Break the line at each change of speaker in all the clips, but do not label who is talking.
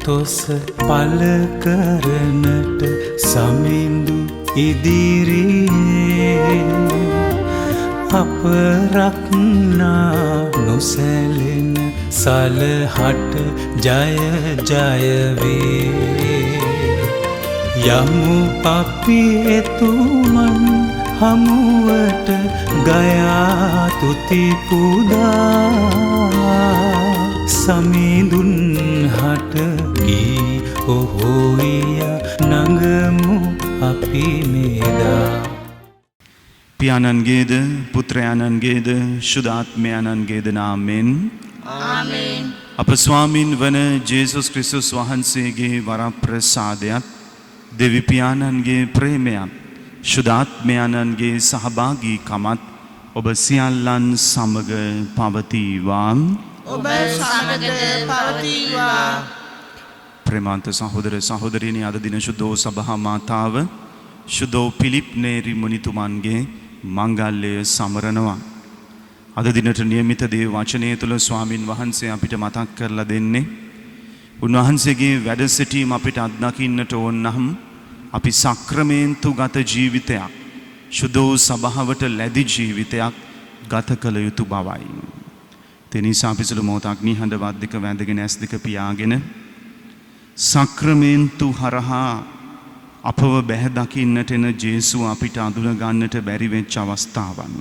තොස පල කරනට සමිඳු ඉදිරියේ අප රක්නා නොසැලෙන සලහට ජය ජය වේ. යමු අපි එතුමන් හමුවට ගයා තුති පුදා සමිඳුන් හට ගී ඔහොය නඟමු අපි මෙදා.
පියාණන්ගේද පුත්‍රයාණන්ගේද ශුද්ධාත්මයාණන්ගේද නාමයෙන්
ආමේන්.
අප ස්වාමින් වන ජේසුස් ක්‍රිස්තුස් වහන්සේගේ වරප්‍රසාදයත් දෙවි පියාණන්ගේ ප්‍රේමයත් ශුද්ධාත්මයාණන්ගේ සහභාගීකමත් ඔබ සියල්ලන් සමග පවතිවා.
ඔබ සමග පවතිවා.
ප්‍රේමාන්ත සහෝදර සහෝදරියනි, අද දින ශුද්ධෝ සභා මාතාව ශුද්ධෝ පිලිප් නේරි මුනිතුමන්ගේ මංගල්‍යය සමරනවා. අද දිනට නියමිත දේව වචනය තුළ ස්වාමින් වහන්සේ අපිට මතක් කරලා දෙන්නේ උන්වහන්සේගේ වැඩ සිටීම අපිට අත්දකින්නට ඕන නම් අපි සක්‍රමේන්තු ගත ජීවිතයක්, ශුද්ධෝ සභාවට ලැබි ජීවිතයක් ගත කළ යුතු බවයි. ඒ නිසා අපි සුළු මොහොතක් නිහඬ වද්දික වැඳගෙන ඇස් දෙක පියාගෙන සක්‍රමේන්තු හරහා අපව බැහැ දකින්නට එන ජේසුව අපිට අඳුන ගන්නට බැරි වෙච්ච අවස්ථාවන්,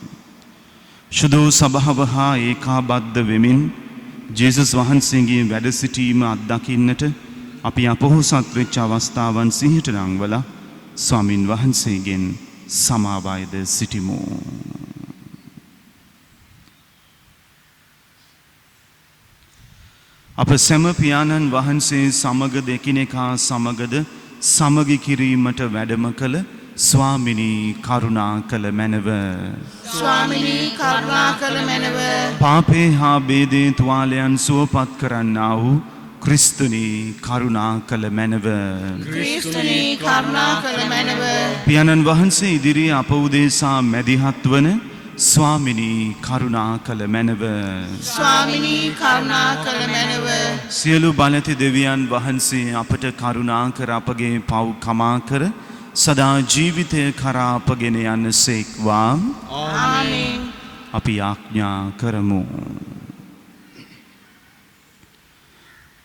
ශුද්ධෝ සභාව හා ඒකාබද්ධ වෙමින් ජේසුස් වහන්සේගේ වැඩ සිටීම අත්දකින්නට අපි අපොහොසත් වෙච්ච අවස්ථාවන් සිහියට නංවලා ස්වාමින් වහන්සේගෙන් සමාවයද සිටිමු. අප සැම පියාණන් වහන්සේ සමග එකිනෙකා සමගද සමගි කිරීමට වැඩම කළ ස්වාමිනී කරුණා කළ මැනව.
ස්වාමිනී කරුණා කළ මැනව.
පාපේ හා බේදේ තුවාලයන් සුවපත් කරන්නා වූ ක්‍රිස්තුනී කරුණා කළ මැනව.
ක්‍රිස්තුනී කරුණා කළ මැනව.
පියාණන් වහන්සේ ඉදිරියේ අප උදෙසා මැදිහත් වන ස්වාමිනී කරුණා කළ මැනව.
ස්වාමිනී කරුණා කළ මැනව.
සියලු බලති දෙවියන් වහන්සේ අපට කරුණා කර අපගේ පව් කමා කර සදා ජීවිතය කරා අපගෙන යන්න සේක්වා.
ආමේන්.
අපි ආඥා කරමු.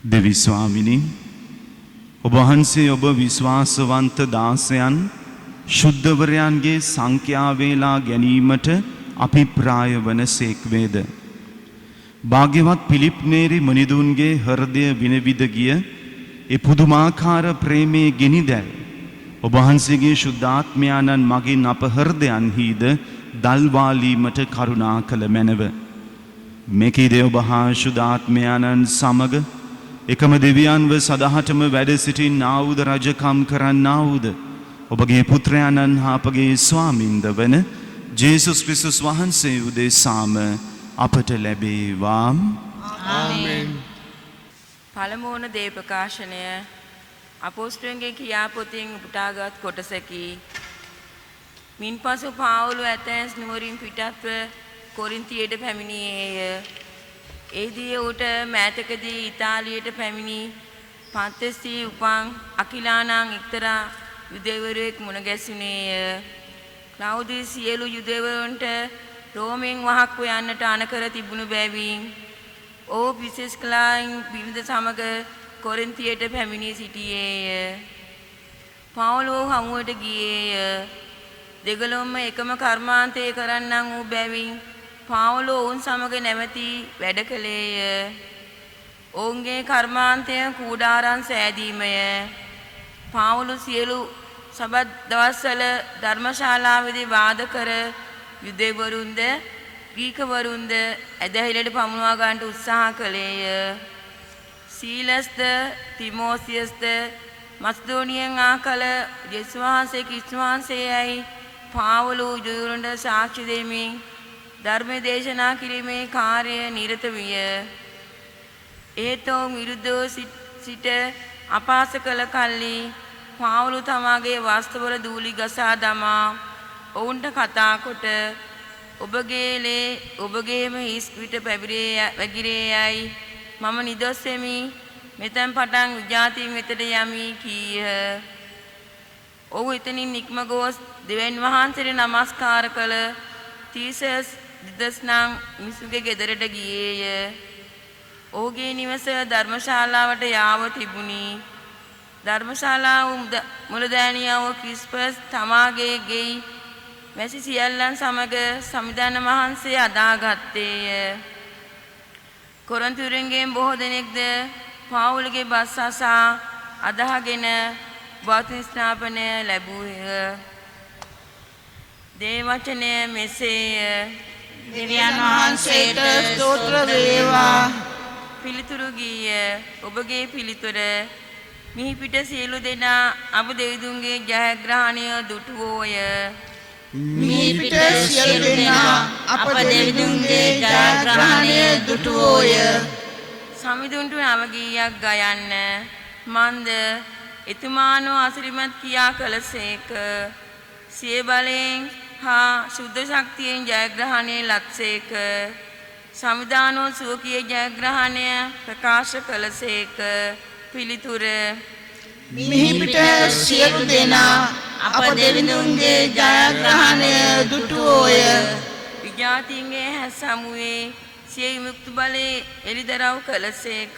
දෙවි ස්වාමිනී, ඔබ වහන්සේ ඔබ විශ්වාසවන්ත දාසයන් ශුද්ධවරයන්ගේ සංඛ්‍යා වේලා ගැනීමට අභිප්‍රාය වන සේක්වේද. භාග්‍යවත් පිලිප් නේරි මුනිදුන්ගේ හෘදය විනවිද ගිය ඒ පුදුමාකාර ප්‍රේමයේ ගෙනිදැල් ඔබ වහන්සේගේ ශුද්ධාත්මයාණන් මගින් අප හෘදයන්හිද දල්වාලීමට කරුණා කළ මැනව. මෙකීදී ඔබ හා ශුද්ධාත්මයාණන් සමග එකම දෙවියන්ව සදහටම වැඩ සිටින්නා වූද රජකම් කරන්නා වූද ඔබගේ පුත්‍රයාණන් හා අපගේ ස්වාමින්ද වන ජේසුස් ක්‍රිස්තුස් වහන්සේ උදෙසාම අපට ලැබේවා.
ආමේන්.
පළමුවන දේ ප්‍රකාශනය අපොස්තලයන්ගේ ක්‍රියාපොතෙන් උපුටාගත් කොටසකි. මින්පසු පාවුල ඇතැන්ස් නුවරින් පිටත්ව කොරින්තියට පැමිණියේය. එහිදී ඌට මෑතකදී ඉතාලියට පැමිණි පන්තෙස්දී උපන් අකිලානං එක්තරා යුදෙවරයෙක් මුණ ගැසුණේය. ක්ලෞදිය සියලු යුදෙවරුන්ට රෝමෙන් වහක්ව යන්නට අනකර තිබුණු බැවින් ඔහු පිසිස්කලායින් බිරිඳ සමග කොරින්තියට පැමිණී සිටියේය. පවුලෝ හමුවට ගියේය. දෙගොල්ලොම එකම කර්මාන්තය කරන්නන් වූ බැවින් පවුලෝ ඔවුන් සමග නැවතී වැඩ කළේය. ඔවුන්ගේ කර්මාන්තය කූඩාරම් සෑදීමය. පවුලු සියලු සබත් දවස්වල ධර්මශාලාවේදී වාද කර යුදෙවරුන්ද ග්‍රීකවරුන්ද ඇදහිල්ලට පමුණවා ගන්නට උත්සාහ කළේය. සීලස්ද තිමෝසියස්ද මස්දෝනියෙන් ආකල යේසුස් වහන්සේ ක්‍රිස්තුස් වහන්සේයයි පාවුල යුදෙවරුන්ට සාක්ෂි දෙමින් ධර්ම දේශනා කිරීමේ කාර්යය නිරත විය. ඒතෝ විරුද්ධව සිට අපහාස කළ කල්ලි පාවුල තමාගේ වස්ත්‍රවල දූලි ගසා දමා ඔවුන්ට කතා කොට ඔබගේ ලේ ඔබගේම හිස් පිට පැවිරේ වැගිරේ යයි මම නිදොස් වෙමි. මෙතෙන් පටන් විජාතින් වෙතට යමි කීහ. ඔහු එතනින් නික්ම ගොස් දෙවියන් වහන්සේට නමස්කාර කළ තීසස් දිදස්නම් මිනිසුගේ ගෙදරට ගියේය. ඔහුගේ නිවස ධර්මශාලාවට යාව තිබුණි. ධර්මශාලාව මුලදෑනියව ක්‍රිස්පස් තමාගේ ගෙයි මැසි සියල්ලන් සමග සමිධාන වහන්සේ අදාගත්තේය. කොරන්තුරුන්ගෙන් බොහෝ දෙනෙක්ද පාවුලගේ බස් අසා අදාගෙන බෞද්ධ ස්ථාපනය ලැබුවේය. දේවචනය මෙසේය.
දෙවියන් වහන්සේට ස්තෝත්‍ර වේවා.
පිළිතුරු ගීය ඔබගේ පිළිතුර මිහි පිට සියලු දෙනා අප දෙවිඳුන්ගේ ජයග්‍රහණය දුටුවෝය.
මිහි පිට සියලු දෙනා අප දෙවිඳුන්ගේ ජයග්‍රහණය දුටුවෝය.
සමිඳුන්ට නවගීයක් ගයන්න මන්ද එතුමානෝ අසිරිමත් කියා කළසේක. සිය බලයෙන් හා සුද්ධ ශක්තියෙන් ජයග්‍රහණය ලත්සේක. සමිධානෝ සුවකීය ජයග්‍රහණය ප්‍රකාශ කළසේක. පිළිතුර
මිහි පිට සියලු දෙනා අප දෙවිඳුන්ගේ ජයග්‍රහණය දුටුවෝය.
විජාතින්ගේ හැස් සමුවේ සිය විමුක්ති බලය එළිදරව් කළසේක.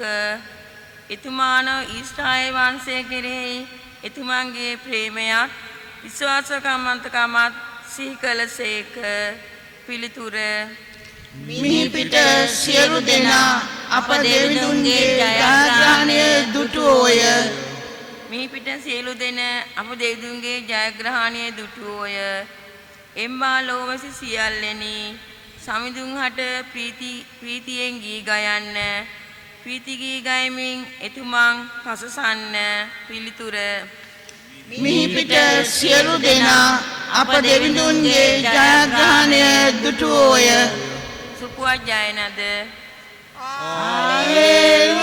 එතුමානෝ ඊශ්‍රායල් වංශය කෙරෙහි එතුමන්ගේ ප්‍රේමයත් විශ්වාසකමන්තකමත් සිහි කළසේක. පිළිතුර
මිහි පිට සියලු දෙනා අප දෙවිඳුන්ගේ ජයග්‍රහණය දුටුවෝය.
මිහි පිට සියලු දෙන අප දෙවිඳුන්ගේ ජයග්‍රහණය දුටුවෝය. එම්බා ලෝවැසි සියල්ලෙනි සමිඳුන් හට ප්‍රීතියෙන් ගී ගයන්න. ප්‍රීති ගී ගයමින් එතුමන් පසසන්න. පිළිතුර
මිහි පිට සියලු දෙනා අප දෙවිඳුන්ගේ ජයග්‍රහණය දුටුවෝය.
සුපුවත් ජයනද.
හාලෙලූයා.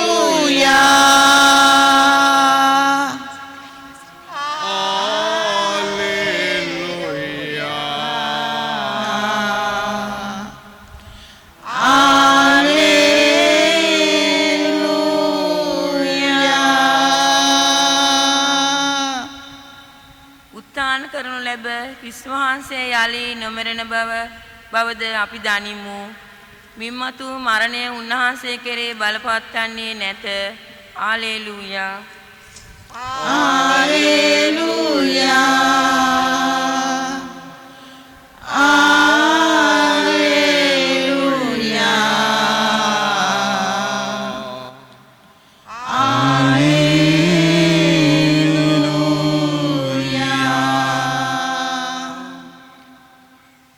උත්ථාන කරනු ලැබ ක්‍රිස්තු වහන්සේ යලි නොමරණ බවද අපි දනිමු. මින්මතු මරණය උන්වහන්සේ කෙරේ බලපත් වන්නේ නැත. හාලෙලූයා.
හාලෙලූයා.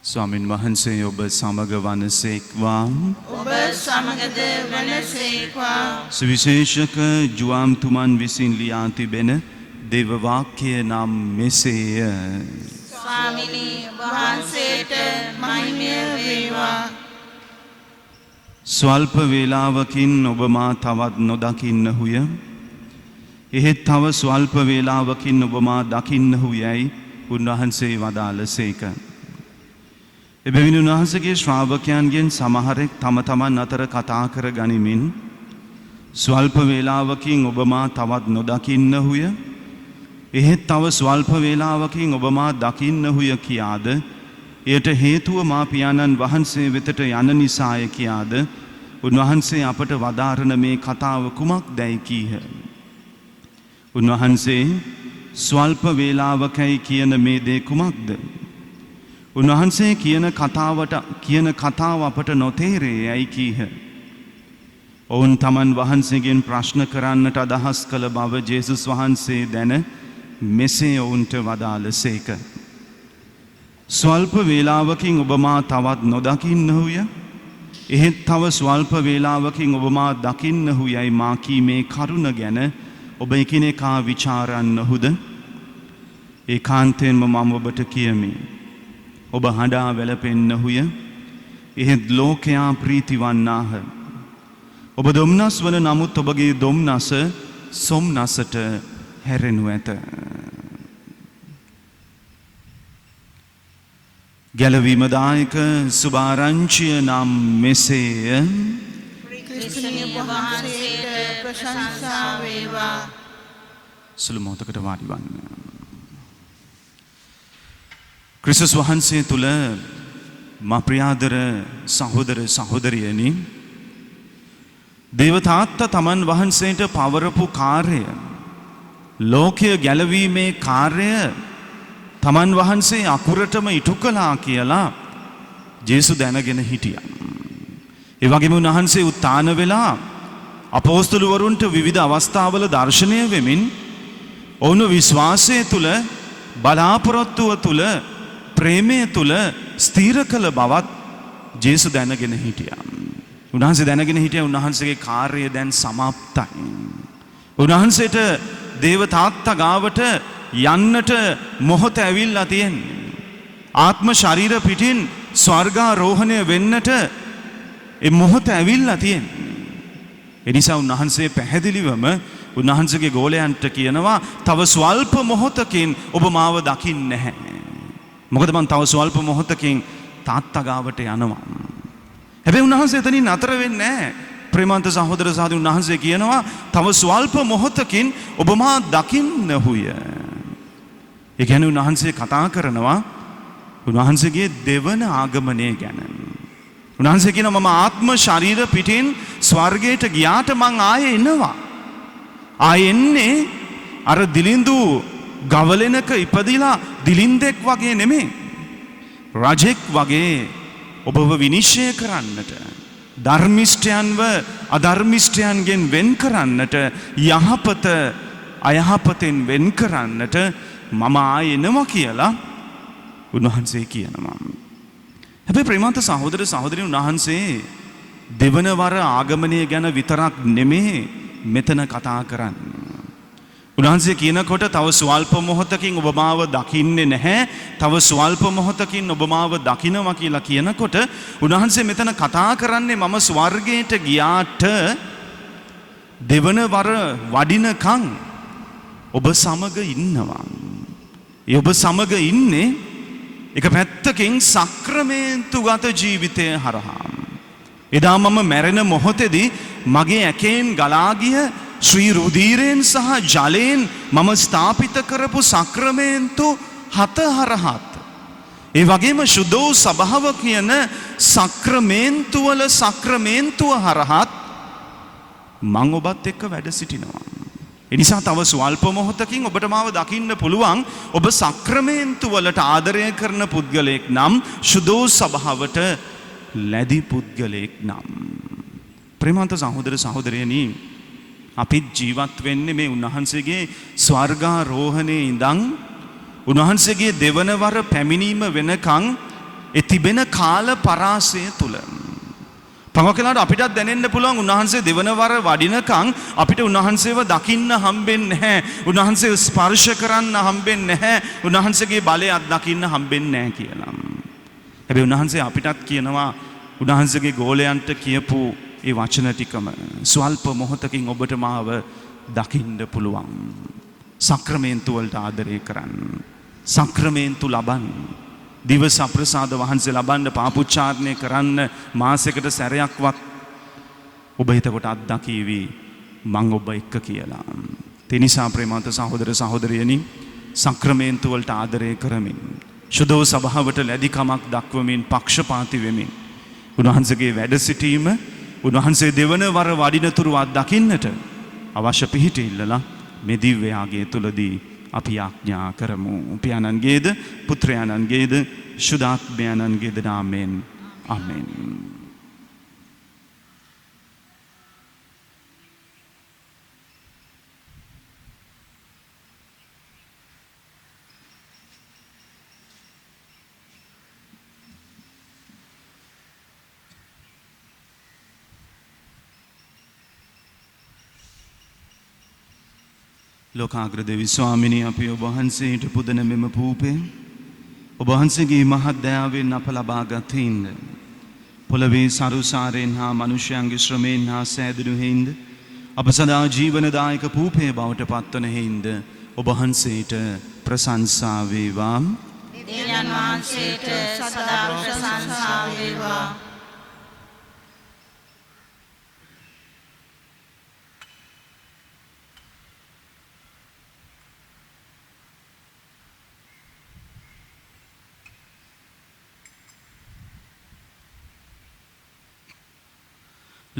ස්වාමින් වහන්සේ ඔබ සමග වනසේක්වා.
ඔබ සමගද වනසේක්වා.
සුවිශේෂක ජුවාම්තුමන් විසින් ලියා තිබෙන දේව වාක්‍ය නම් මෙසේය.
ස්වාමිනී වහන්සේට මහිමය වේවා.
ස්වල්ප වේලාවකින් ඔබ මා තවත් නොදකින්නහුය. එහෙත් තව ස්වල්ප වේලාවකින් ඔබ මා දකින්නහු යැයි උන්වහන්සේ වදාළසේක. එබැවින් උන්වහන්සේගේ ශ්‍රාවකයන්ගෙන් සමහරෙක් තම තමන් අතර කතා කර ගනිමින් ස්වල්ප වේලාවකින් ඔබ මා තවත් නොදකින්නහුය. එහෙත් තව ස්වල්ප වේලාවකින් ඔබ මා දකින්නහුය කියාද එයට හේතුව මා පියාණන් වහන්සේ වෙතට යන නිසාය කියාද උන්වහන්සේ අපට වදාරන මේ කතාව කුමක්දැයි කීහ. උන්වහන්සේ ස්වල්ප වේලාවකයි කියන මේ දේ කුමක්ද? උන්වහන්සේ කියන කතාව අපට නොතේරේ යයි කීහ. ඔවුන් තමන් වහන්සේගෙන් ප්‍රශ්න කරන්නට අදහස් කළ බව ජේසුස් වහන්සේ දැන මෙසේ ඔවුන්ට වදාළසේක. ස්වල්ප වේලාවකින් ඔබ මා තවත් නොදකින්නහුය. එහෙත් තව ස්වල්ප වේලාවකින් ඔබ මා දකින්නහු යයි මා කීමේ කරුණ ගැන ඔබ එකිනෙකා විචාරන්නහුද? ඒකාන්තයෙන්ම මම ඔබට කියමි. ඔබ හඬා වැළපෙන්නහුය. එහෙත් ලෝකයා ප්‍රීතිවන්නාහ. ඔබ දුම්නස් වන නමුත් ඔබගේ දුම්නස සොම්නසට හැරෙනු ඇත. ගැලවීමදායක සුභාරංචිය නම් මෙසේය.
ක්‍රිස්තුනි වහන්සේට ප්‍රශංසා වේවා.
සුළු මොහොතකට වාඩි වන්න. ක්‍රිස්තුස් වහන්සේ තුල මා ප්‍රියාදර සහෝදර සහෝදරියනි, දේව තාත්තා තමන් වහන්සේට පවරපු කාර්යය, ලෝකය ගැලවීමේ කාර්යය තමන් වහන්සේ අකුරටම ඉටු කළා කියලා ජේසු දැනගෙන හිටියා. ඒ වගේම උන්වහන්සේ උත්ථාන වෙලා අපෝස්තලවරුන්ට විවිධ අවස්ථාවල දර්ශනය වෙමින් ඔවුන් විශ්වාසය තුල, බලාපොරොත්තුව තුල, ප්‍රේමය තුල ස්ථීර කළ බවත් ජේසු දැනගෙන හිටියා. උන්වහන්සේ දැනගෙන හිටියා උන්වහන්සේගේ කාර්යය දැන් සමාප්තයි. උන්වහන්සේට දේව තාත්තා ගාවට යන්නට මොහොත ඇවිල්ලා තියෙන්නේ. ආත්ම ශරීර පිටින් ස්වර්ගාරෝහණය වෙන්නට ඒ මොහොත ඇවිල්ලා තියෙන්නේ. ඒ නිසා උන්වහන්සේ පැහැදිලිවම උන්වහන්සේගේ ගෝලයන්ට කියනවා තව ස්වල්ප මොහොතකින් ඔබ මාව දකින්නේ නැහැ. මොකද මං තව ස්වල්ප මොහොතකින් තාත්තා ගාවට යනවා. හැබැයි උන්වහන්සේ එතනින් නතර වෙන්නේ නැහැ. ප්‍රේමන්ත සහෝදර සහෝදරි, උන්වහන්සේ කියනවා තව ස්වල්ප මොහොතකින් ඔබ මා දකින්නහුය. ඒ කියන්නේ උන්වහන්සේ කතා කරනවා උන්වහන්සේගේ දෙවන ආගමනය ගැන. උන්වහන්සේ කියනවා මම ආත්ම ශරීර පිටින් ස්වර්ගයට ගියාට මං ආයේ එනවා. ආයේ එන්නේ අර දිලිඳු ගවලෙනක ඉපදිලා දිලින්දෙක් වගේ නෙමෙයි. රජෙක් වගේ ඔබව විනිශ්චය කරන්නට, ධර්මිෂ්ඨයන්ව අධර්මිෂ්ඨයන්ගෙන් වෙන් කරන්නට, යහපත අයහපතෙන් වෙන් කරන්නට මම ආයේ එනවා කියලා උන්වහන්සේ කියනවා. හැබැයි ප්‍රේමන්ත සහෝදර සහෝදරියන්, උන්වහන්සේ දෙවන වර ආගමනය ගැන විතරක් නෙමෙයි මෙතන කතා කරන්නේ. උන්වහන්සේ කියනකොට තව ස්වල්ප මොහොතකින් ඔබ මාව දකින්නේ නැහැ, තව ස්වල්ප මොහොතකින් ඔබ මාව දකිනවා කියලා කියනකොට උන්වහන්සේ මෙතන කතා කරන්නේ මම ස්වර්ගයට ගියාට දෙවන වර වඩිනකන් ඔබ සමග ඉන්නවා. ඒ ඔබ සමග ඉන්නේ එක පැත්තකින් සක්‍රමේන්තුගත ජීවිතය හරහා. එදා මම මැරෙන මොහොතේදී මගේ ඇකෙන් ගලා ගිය ශ්‍රී රුධීරයෙන් සහ ජලයෙන් මම ස්ථාපිත කරපු සක්‍රමේන්තු 7 හරහත්, ඒ වගේම ශුද්ධ සභාව කියන සක්‍රමේන්තු වල සක්‍රමේන්තුව හරහත් මම ඔබත් එක්ක වැඩ සිටිනවා. ඒ නිසා තව ස්වල්ප මොහොතකින් ඔබට මාව දකින්න පුළුවන්. ඔබ සක්‍රමේන්තු වලට ආදරය කරන පුද්ගලයෙක් නම්, ශුද්ධ සභාවට ලැබි පුද්ගලයෙක් නම්. ප්‍රේමන්ත සහෝදර සහෝදරියනි, අපි ජීවත් වෙන්නේ මේ උන්වහන්සේගේ ස්වර්ගාරෝහණේ ඉඳන් උන්වහන්සේගේ දෙවන වර පැමිණීම වෙනකන් ඒ තිබෙන කාල පරාසය තුල. පංගකලාට අපිටත් දැනෙන්න පුළුවන් උන්වහන්සේ දෙවන වර වඩිනකන් අපිට උන්වහන්සේව දකින්න හම්බෙන්නේ නැහැ, උන්වහන්සේව ස්පර්ශ කරන්න හම්බෙන්නේ නැහැ, උන්වහන්සේගේ බලය අත්දකින්න හම්බෙන්නේ නැහැ කියලා. හැබැයි උන්වහන්සේ අපිටත් කියනවා උන්වහන්සේගේ ගෝලයන්ට කියපු ඒ වචන ටිකම ස්වල්ප මොහොතකින් ඔබට මාව දකින්න පුළුවන්. සක්‍රමේන්තු වලට ආදරය කරන්න, සක්‍රමේන්තු ලබන්න, දිවස අප්‍රසාද වහන්සේ ලබන්න, පාපුච්චාරණය කරන්න මාසයකට සැරයක්වත් ඔබ එතකොට අත්දකීවි මං ඔබ එක්ක කියලා. ඒ නිසා ප්‍රේමන්ත සහෝදර සහෝදරියනි, සක්‍රමේන්තු වලට ආදරය කරමින්, ශුද්ධ සභාවට ලැබිකමක් දක්වමින්, පක්ෂපාතී වෙමින් උන්වහන්සේගේ වැඩ සිටීම, උන්වහන්සේ දෙවන වර වඩිනතුරු අත්දකින්නට අවශ්‍ය පිහිට ඉල්ලලා මේ දිව්‍ය යාගය තුලදී අපි ආඥා කරමු. පියාණන්ගේද පුත්‍රයාණන්ගේද ශුද්ධාත්මයාණන්ගේද නාමයෙන් ආමෙන්. ලෝකාග්‍ර දෙවි ස්වාමිනී, අපි ඔබ වහන්සේට පුදන මෙම පූපේ ඔබ වහන්සේගේ මහත් දයාවෙන් අප ලබාගත් හින්ද, පොළවේ සරුසාරයෙන් හා මනුෂ්‍යයන්ගේ ශ්‍රමයෙන් හා සෑදුණු හින්ද අප සදා ජීවනදායක පූපේ බවට පත්වන හින්ද ඔබ වහන්සේට ප්‍රශංසා වේවා.
දෙවියන් වහන්සේට සදා ප්‍රශංසා වේවා.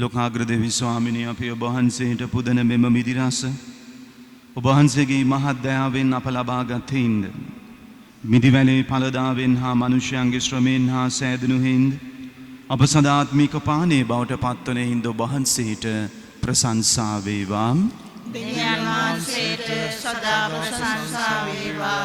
ලෝකාග්‍ර දෙවි ස්වාමිනේ අපි ඔබ වහන්සේට පුදන මෙම මිදිරස ඔබ වහන්සේගේ මහත් දයාවෙන් අප ලබාගත් හින්ද මිදිවැලේ ඵලදාවෙන් හා මනුෂ්‍යයන්ගේ ශ්‍රමයෙන් හා සෑදුණු හින්ද අප සදාත්මික පානේ බවට පත්වන හින්ද ඔබ වහන්සේට ප්‍රශංසා වේවා.
දෙවියන් වහන්සේට සදා ප්‍රශංසා වේවා.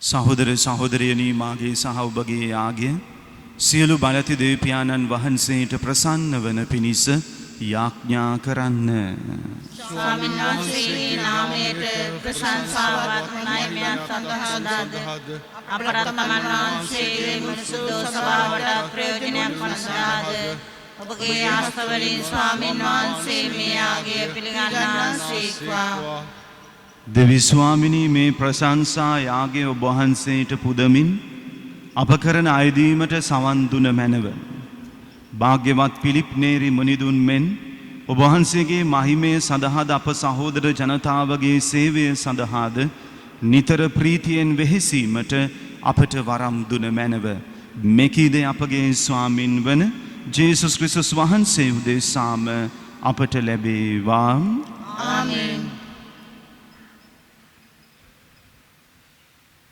සහෝදර සහෝදරියනි මාගේ සහ ඔබගේ යාගය සියලු බලති දෙවියන්න් වහන්සේට ප්‍රසන්න වන පිණිස යාඥා කරන්න.
ස්වාමීන් වහන්සේගේ නාමයට ප්‍රශංසාවත් නාමයන් සඳහාද අපරත් තමන් වහන්සේගේ මුසුදෝ සභාවට ප්‍රයෝජනයක් වනසාද ඔබගේ ආස්තවලින් ස්වාමීන් වහන්සේ මේ යාගය පිළිගන්නාසේක්වා.
දෙවි ස්වාමිනී මේ ප්‍රශංසා යාගය ඔබ වහන්සේට පුදමින් අප කරන අයදීමට සවන් දුන මැනව. භාග්‍යවත් පිලිප් නේරි මුනිදුන් මෙන් ඔබ වහන්සේගේ මහිමය සඳහාද අප සහෝදර ජනතාවගේ සේවය සඳහාද නිතර ප්‍රීතියෙන් වෙහෙසීමට අපට වරම් දුන මැනව. මෙකීද අපගේ ස්වාමින් වන ජේසුස් ක්‍රිස්තුස් වහන්සේ උදෙසාම අපට ලැබේවා.
ආමේන්.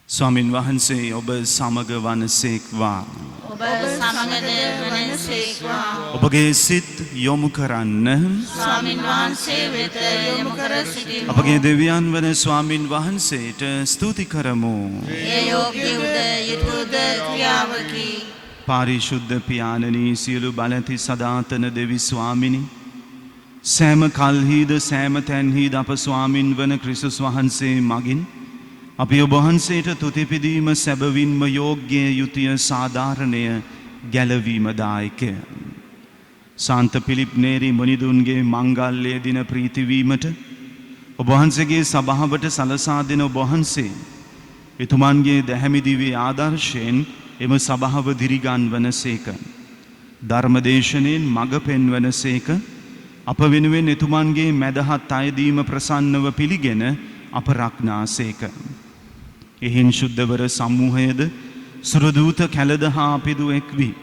ස්වාමින් වහන්සේ ඔබ සමග වනසේක්වා.
ඔබ සමගද වනසේක්වා.
ඔබගේ සිත් යොමු කරන්න.
ස්වාමීන් වහන්සේ වෙත යොමු කර සිටිමු.
අපගේ දෙවියන් වන ස්වාමින් වහන්සේට ස්තුති කරමු.
එය යෝග්‍යද යුතුද ක්‍රියාවකි.
පාරිශුද්ධ පියාණනී සියලු බලති සදාතන දෙවි ස්වාමිනි සෑම කල්හිද සෑම තැන්හිද අප ස්වාමින් වන ක්‍රිස්තුස් වහන්සේ මගින් අපි ඔබ වහන්සේට තුතිපිදීම සැබවින්ම යෝග්‍ය යුතුය සාධාරණය ගැලවීමදායකය. සාන්ත පිලිප් නේරි මුනිදුන්ගේ මංගල්‍ය දින ප්‍රීතිවීමට ඔබ වහන්සේගේ සභාවට සලසා දෙන ඔබ වහන්සේ එතුමන්ගේ දැහැමිදිවී ආදර්ශයෙන් එම සභාව දිරිගන්වන සේක. ධර්මදේශනයෙන් මඟ පෙන්වන සේක. අප වෙනුවෙන් එතුමන්ගේ මැදහත් අයදීම ප්‍රසන්නව පිළිගෙන අප රක්නා සේක. එහින් ශුද්ධවර සමූහයද සුරදූත කැලද හා අපිදු එක්වී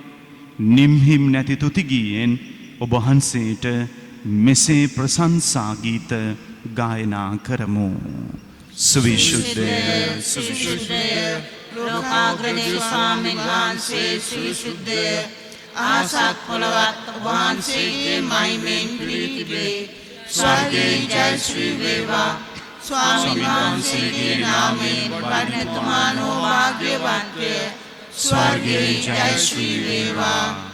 නිම්හිම් නැති තුතිගීයෙන් ඔබ වහන්සේට මෙසේ ප්‍රශංසා ගීත ගායනා කරමු. සුවිශුද්ධය සුවිශුද්ධය
ලෝකාග්‍රදී ස්වාමීන් වහන්සේ සුවිශුද්ධය ආසත් පොළවත් වහන්සේගේ මහිමෙන් පිළිතිබේ. ස්වර්ගයේ ජය ශ්‍රී වේවා. ස්වාමීන් වහන්සේගේ නාමයෙන් වඩනතුමානෝ වාග්යවන්තය. ස්වර්ගයේ ජය ශ්‍රී වේවා.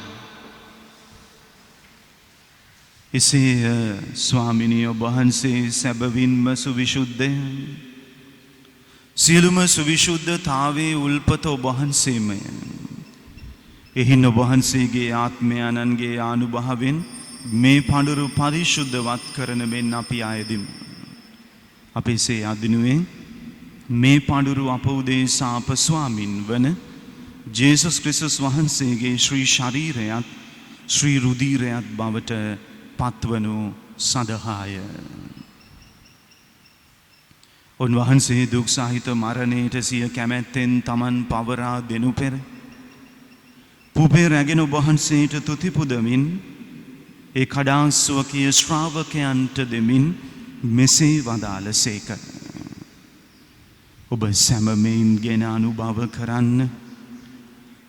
එසේ ස්වාමිනිය ඔබ වහන්සේ සැබවින්ම සුවිශුද්ධය. සියලුම සුවිශුද්ධතාවේ උල්පත ඔබ වහන්සේමය. එහින් ඔබ වහන්සේගේ ආත්මයන්න්ගේ ආනුභාවෙන් මේ පඬුරු පරිශුද්ධවත් කරන මෙන් අපි අයදිමු. අපි එසේ අදිනුවේ මේ පඬුරු අප උදෙසා අප ස්වාමින් වන ජේසුස් ක්‍රිස්තුස් වහන්සේගේ ශ්‍රී ශරීරයත් ශ්‍රී රුධිරයත් බවට පත්වනු සඳහාය. උන්වහන්සේ දුක් සහිත මරණයට සිය කැමැත්තෙන් තමන් පවරා දෙනු පෙර පුපේ රැගෙන ඔබ වහන්සේට තුති පුදමින් ඒ කඩාස්වකීය ශ්‍රාවකයන්ට දෙමින් මෙසේ වදාළසේක. ඔබ සැමමෙන් ගෙන අනුභව කරන්න.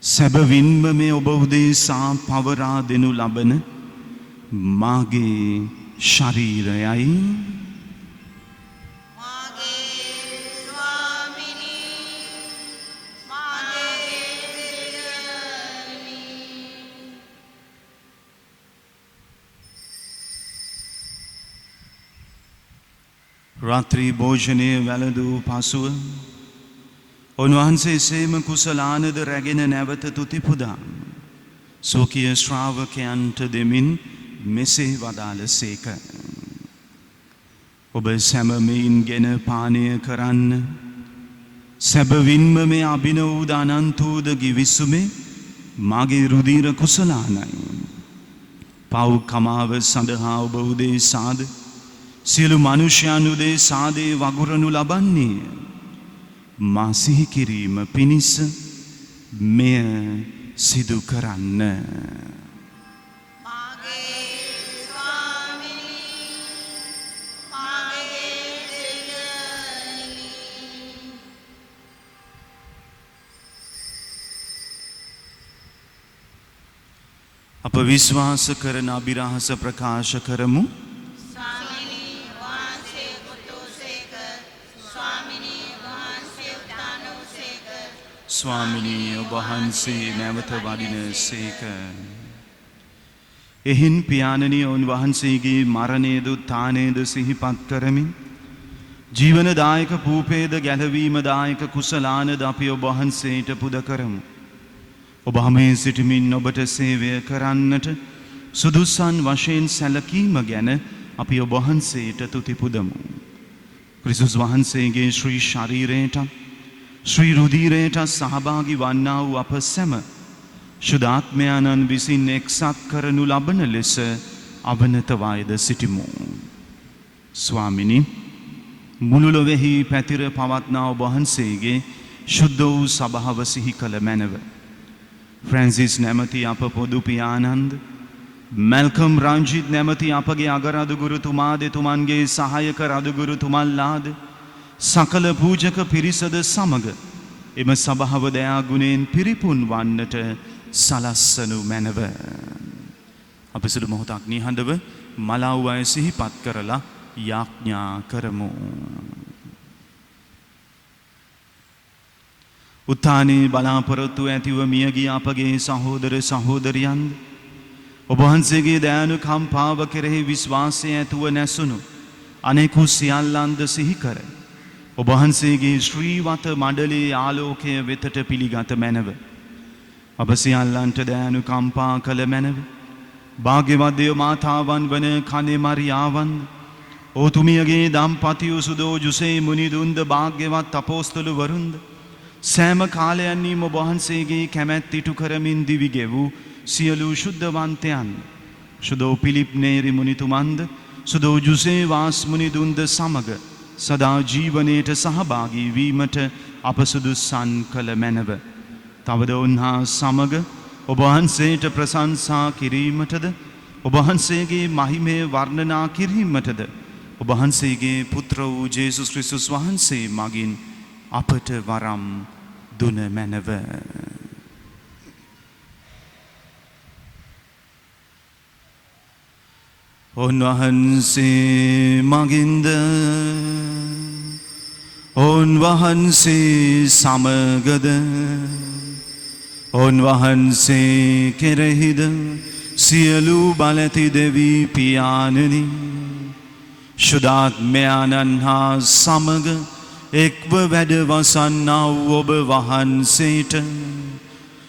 සැබවින්ම මේ ඔබ උදෙසා පවරා දෙනු ලබන මාගේ ශරීරයයි. රාත්‍රී භෝජනය වැළඳූ පසුව උන්වහන්සේ සේම කුසලානද රැගෙන නැවත තුති පුදා සෝකීය ශ්‍රාවකයන්ට දෙමින් මෙසේ වදාළසේක. ඔබ සැමමෙයින් ගෙන පානය කරන්න. සැබවින්ම මේ අභිනව වූ අනන්ත වූ ගිවිසුමේ මාගේ රුධිර කුසලානයි. පව් කමාව සඳහා ඔබ උදෙසාද සියලු මනුෂ්‍යයන් උදෙසාදේ වගුරනු ලබන්නේ මා සිහි කිරීම පිණිස මෙය සිදු කරන්න. අප විශ්වාස කරන අභිරහස ප්‍රකාශ කරමු. ස්වාමිනී ඔබ වහන්සේ නැවත වඩින සේක. එහින් පියාණනි ඔවුන් වහන්සේගේ මරණයද උත්ථානයද සිහිපත් කරමින් ජීවනදායක පූපේද ගැලවීමදායක කුසලානද අපි ඔබ වහන්සේට පුද කරමු. ඔබ හමේ සිටමින් ඔබට සේවය කරන්නට සුදුසන් වශයෙන් සැලකීම ගැන අපි ඔබ වහන්සේට තුති පුදමු. ක්‍රිස්තුස් වහන්සේගේ ශ්‍රී ශරීරයට ශ්‍රී රුධිරයට සහභාගී වන්නා වූ අප සැම ශුද්ධාත්මයන්න් විසින් එක්සත් කරනු ලබන ලෙස අවනතවයද සිටිමු. ස්වාමිනි මුළු ලොවෙහි පැතිර පවත්නා ඔබ වහන්සේගේ ශුද්ධ වූ සභාව සිහි කළ මැනව. ෆ්‍රැන්සිස් නැමැති අප පොදු පියාණන්ද මැල්කම් රංජිත් නැමැති අපගේ අගරදුගුරුතුමාද එතුමන්ගේ සහායක රදුගුරුතුමන්ලාද සකල පූජක පිරිසද සමග එම සභාව දයා ගුණයෙන් පිරිපුන් වන්නට සලස්සනු මැනව. අපි සුළු මොහොතක් නිහඬව මලව් අය සිහිපත් කරලා යාඥා කරමු. උත්ථානයේ බලාපොරොත්තු ඇතිව මියගිය අපගේ සහෝදර සහෝදරියන් ඔබ වහන්සේගේ දයානුකම්පාව කෙරෙහි විශ්වාසය ඇතුව නැසුණු අනෙකුත් සියල්ලන්ද සිහි කර ඔබ වහන්සේගේ ශ්‍රීවත මඩලේ ආලෝකය වෙතට පිළිගත මැනව. අප සියල්ලන්ට දයානුකම්පා කළ මැනව. භාග්‍යවත් දේව මාතාවන් වන කනේ මරියාවන් ඕතුමියගේ දම්පතියු සුදෝ ජුසේ මුනිදුන්ද භාග්‍යවත් අපෝස්තලු වරුන්ද සෑම කාලයන්හිම ඔබ වහන්සේගේ කැමැත්ත ඉටු කරමින් දිවි ගෙවූ සියලු ශුද්ධවන්තයන් සුදෝ පිලිප් නේරි මුනිතුමන්ද සුදෝ ජුසේ වාස් මුනිදුන්ද සමග සදා ජීවනයට සහභාගී වීමට අප සුදුසන් කළ මැනව. තවද උන්හා සමග ඔබ වහන්සේට ප්‍රශංසා කිරීමටද ඔබ වහන්සේගේ මහිමය වර්ණනා කිරීමටද ඔබ වහන්සේගේ පුත්‍ර වූ ජේසුස් ක්‍රිස්තුස් වහන්සේ මගින් අපට වරම් දුන මැනව. උන්වහන්සේ මගින්ද උන්වහන්සේ සමගද උන්වහන්සේ කෙරෙහිද සියලු බලැති දෙවී පියාණනි ශුද්ධාත්මයන්න් හා සමග එක්ව වැඩවසන්නා වූ ඔබ වහන්සේට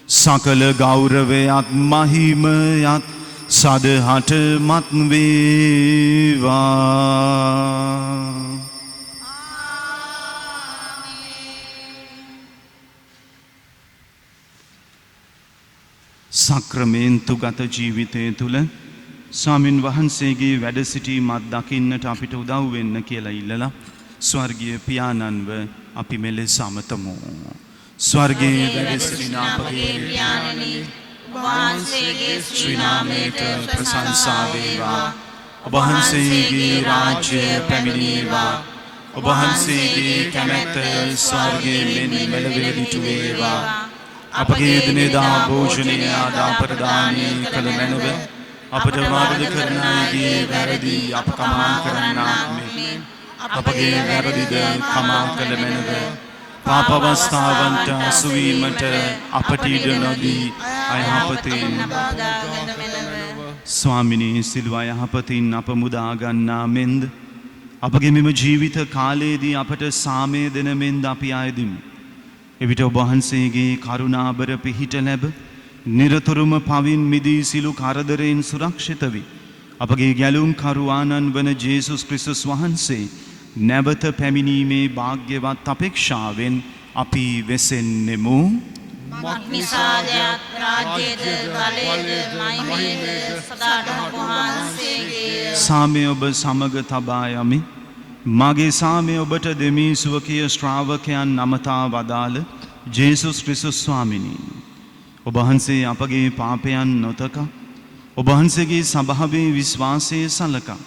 සකල ගෞරවයත් මහිමයත් සදහට මත් වේවා. සක්‍රමේන්තුගත ජීවිතය තුළ ස්වාමින් වහන්සේගේ වැඩ සිටීමත් දකින්නට අපිට උදව් වෙන්න කියලා ඉල්ලලා ස්වර්ගීය පියාණන්ව අපි මෙලෙස සමතමු. ස්වර්ගයේ වැඩ සිටින අපගේ පියාණනි වහන්සේගේ ශ්‍රී නාමයට ප්‍රශංසා වේවා. ඔබ වහන්සේගේ රාජ්‍ය පැමිණේවා. ඔබ වහන්සේගේ කැමැත්ත ස්වර්ගයේ මෙන් මෙලොවට වේවා. අපගේ දිනදා භෝජනය ආදා ප්‍රදානය කළ මැනව අපට වාද කරන අයගේ වැරදි අප කමා කරන්නාක් මෙන් අපගේ වැරදිද කමා කළ මැනව. පාප අවස්ථාවන්ට අසුවීමට අපට ඉඩ නොදී අයහපතින් ස්වාමිනී සිල්ව අයහපතින් අප මුදා ගන්නා මෙන්ද අපගේ මෙම ජීවිත කාලයේදී අපට සාමය දෙන මෙන්ද අපි අයදිමු. එවිට ඔබ වහන්සේගේ කරුණාබර පිහිට ලැබ නිරතුරුම පවින් මිදී සිළු කරදරයෙන් සුරක්ෂිත වී අපගේ ගැලුම් කරුවාණන් වන ජේසුස් ක්‍රිස්තුස් වහන්සේ නැවත පැමිණීමේ භාග්‍යවත් අපේක්ෂාවෙන් අපි වෙසෙන්නෙමු.
මක්නිසාදයක් රාජ්‍යද බලයද මහිමයද සදාටම වහන්සේගේ
සාමය ඔබ සමග තබා යමි. මගේ සාමය ඔබට දෙමී සුවකීය ශ්‍රාවකයන් නමතා වදාළ ජේසුස් ක්‍රිස්තුස් ස්වාමිනී. ඔබ වහන්සේ අපගේ පාපයන් නොතකා ඔබ වහන්සේගේ සභාවේ විශ්වාසයේ සලකා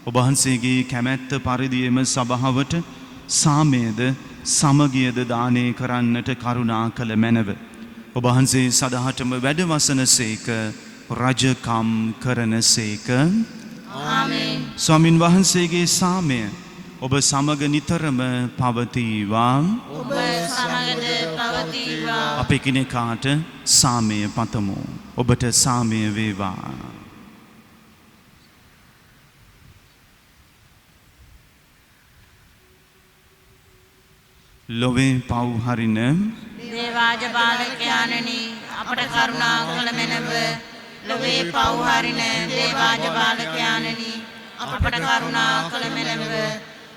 ඔබ වහන්සේගේ කැමැත්ත පරිදි එම සභාවට සාමයද සමගියද දානය කරන්නට කරුණා කළ මැනව. ඔබ වහන්සේ සදහටම වැඩවසනසේක රජකම් කරනසේක.
ආමේන්.
ස්වාමින් වහන්සේගේ සාමය ඔබ සමග නිතරම පවතිවා.
ඔබ සමගද පවතිවා.
අප එකිනෙකාට සාමය පතමු. ඔබට සාමය වේවා. ලොවේ පව් හරින
දේවාජ බාලකයාණනි අපට කරුණා කළ මැනව. ලොවේ පව් හරින දේවාජ බාලකයාණනි අපට කරුණා කළ මැනව.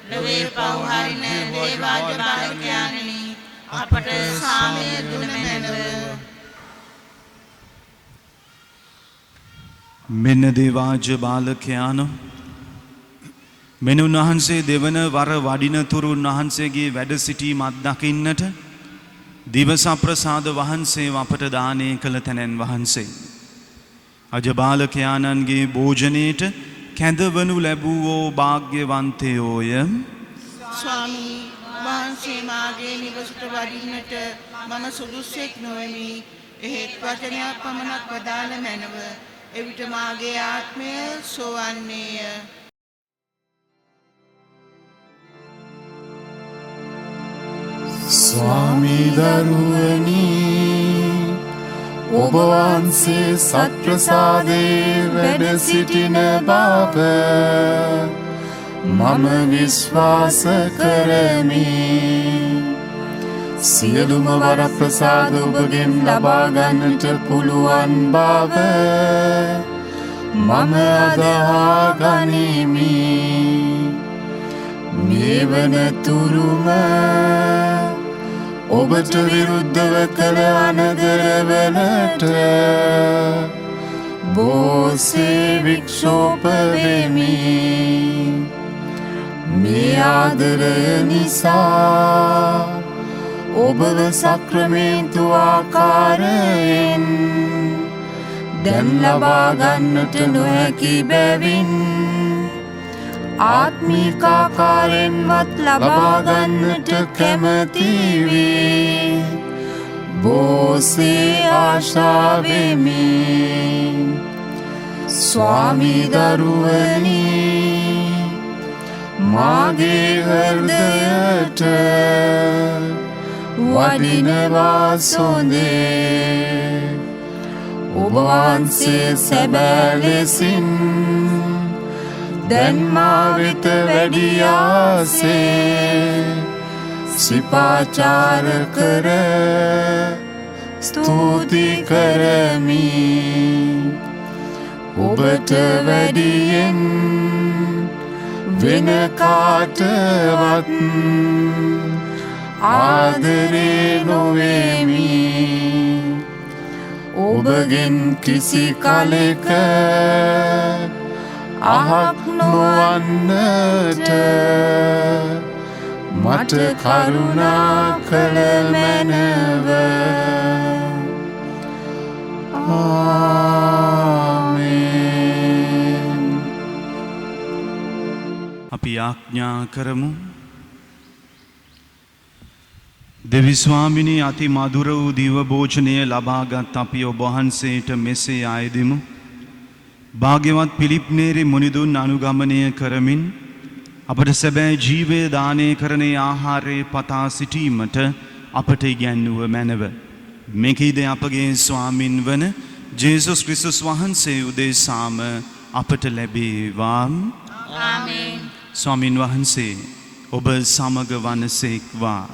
ලොවේ පව් හරින දේවාජ බාලකයාණනි අපට සාමය දුන මැනව.
මෙන්න දේවාජ බාලකයාණෝ මෙන්න උන්වහන්සේ දෙවන වර වඩිනතුරු උන්වහන්සේගේ වැඩ සිටීමත් දකින්නට දිවස ප්‍රසාද වහන්සේ අපට දානය කළ තැනැන් වහන්සේ. අජබාලකයාණන්ගේ භෝජනයට කැඳවනු ලැබූවෝ භාග්‍යවන්තයෝය.
ස්වාමී වහන්සේ මාගේ නිවසට වඩින්නට මම සුදුස්සෙක් නොවෙමි. එහෙත් වචනයක් පමණක් වදාළ මැනව. එවිට මාගේ ආත්මය සොවන්නේය.
ස්වාමී දරුවනි ඔබ වහන්සේ සත්ප්‍රසාදේ වැඩ සිටින බව මම විශ්වාස කරමි. සියලුම වරප්‍රසාද ඔබගෙන් ලබා ගන්නට පුළුවන් බව මම අදහා ගනිමි. මේ වනතුරුම ඔබට විරුද්ධව කළ අනදරවලට බෝසේ වික්ෂෝප වෙමි. මේ ආදරය නිසා ඔබව සක්‍රමේන්තු ආකාරයෙන් දැන් ලබා ගන්නට නොහැකි බැවින් ආත්මිකාකාරෙන්වත් ලබා ගන්නට කැමති වේ. බෝසේ ආශාවෙමි. ස්වාමී දරුවනි මාගේ හෘදයට වඩිනවා සොඳේ. ඔබ වහන්සේ සැබෑ ලෙසින් දැන් මා වෙත වැඩියාසේ සිපාචාර කර ස්තුති කරමි. ඔබට වැඩියෙන් වෙන කාටවත් ආදරේ නොවෙමි. ඔබගෙන් කිසි කලෙක අහක් නොවන්නට මට කරුණා කළ මැනව. ආමේන්.
අපි ආඥා කරමු. දෙවි ස්වාමිනී අති මధుර වූ දිව භෝජනය ලබාගත් අපි ඔබ වහන්සේට මෙසේ ආයදිමු. භාග්‍යවත් පිලිප්නේරි මුනිදුන් අනුගමනය කරමින් අපට සැබෑ ජීවය දානය කරනේ ආහාරයේ පතා සිටීමට අපට ඉගැන්වුව මැනව. මෙකීද අපගේ ස්වාමින් වන ජේසුස් ක්‍රිස්තුස් වහන්සේ උදෙසාම අපට ලැබේවා.
ආමේන්.
ස්වාමින් වහන්සේ ඔබ සමග වනසේක්වා.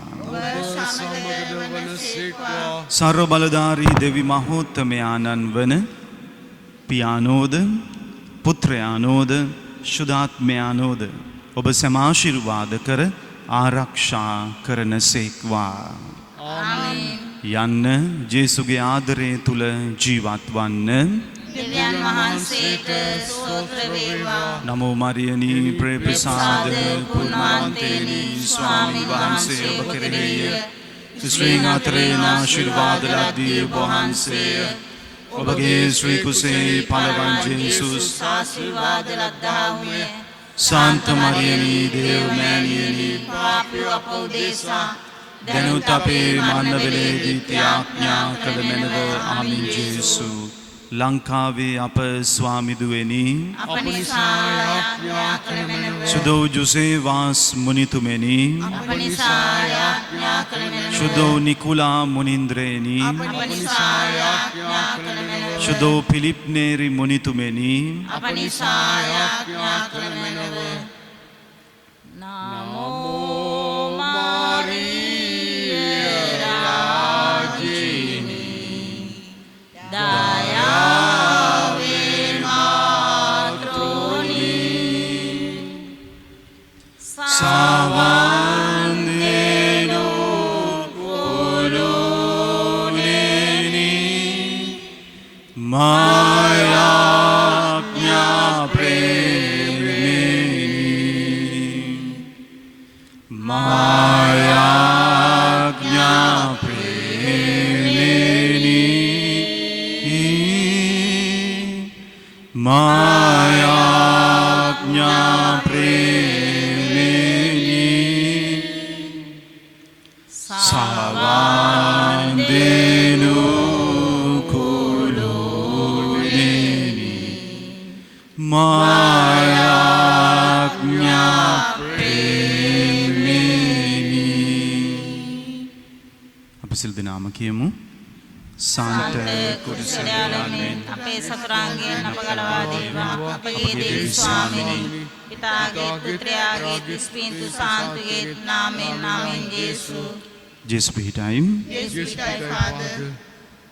සර්ව බලධාරී දෙවි මහෝත්තමයාණන් වන පියානෝද පුත්‍රයානෝද ශුද්ධාත්මයානෝද ඔබ සමාශිර්වාද කර ආරක්ෂා කරන සේක්වා.
ආමේන්.
යන්න ජේසුගේ ආදරය තුල ජීවත් වන්න
දෙවියන් වහන්සේට ස්තෝත්‍ර වේවා.
නමෝ මරියනි ප්‍රේප්‍රසාද පුණ්‍යවන්තේනි ස්වාමීන් වහන්සේ ඔබ කෙරෙහිය ස්ත්‍රීන් අතරේ ආශිර්වාද ලද්දී ඔබ වහන්සේය. ඔබගේ ශ්‍රී කුසේ පළවන් ජේසුස්
ආශිර්වාද ලද්දා වූයේ.
සාන්ත මරියනි දේව මෑණියනි
පාපී අප උදෙසා
දැනුත් අපේ මරණවේලේදී ත්‍යාඥා කළ මැනව ආමීන් ජේසු. ලංකාවේ අප ස්වාමිදුවෙනි
අප නිසා යාඥා කළ මැනව.
සුදෝ ජුසේවාස් මුනිතුමෙනි
අප නිසා යාඥා කළ මැනව.
සුදෝ නිකුලා මුනින්ද්‍රේනි
අප නිසා යාඥා කළ මැනව.
සුදෝ පිලිප්නේරි මුනිතුමෙනි
අප නිසා යාඥා කළ මැනව. නමෝ මාරිය රාජිනී දයාවේ මාතෘනී
සාවන් දෙනෝ කුලුනේනි මායාඥා ප්‍රේමේනි මායාඥා ප්‍රේමේනි මායාඥා ප්‍රේමේනි සාවන් දෙනෝ කුලුනේනි මායාඥා ප්‍රේමේනි. අපි සිල් දෙනාම කියමු. සාන්ත
කුරුසයාලෙන් අපේ සතුරාංගයන් අප ගලවා දේවා. අපගේ දේවි ස්වාමිනී පිතාගේ පුත්‍රයාගේ තිස්පින්තු සාන්තුගේ නාමයෙන් නාමයෙන් ජේසු.
ජේසු පිහිටයි.
ජේසු පිටයි ෆාදර්.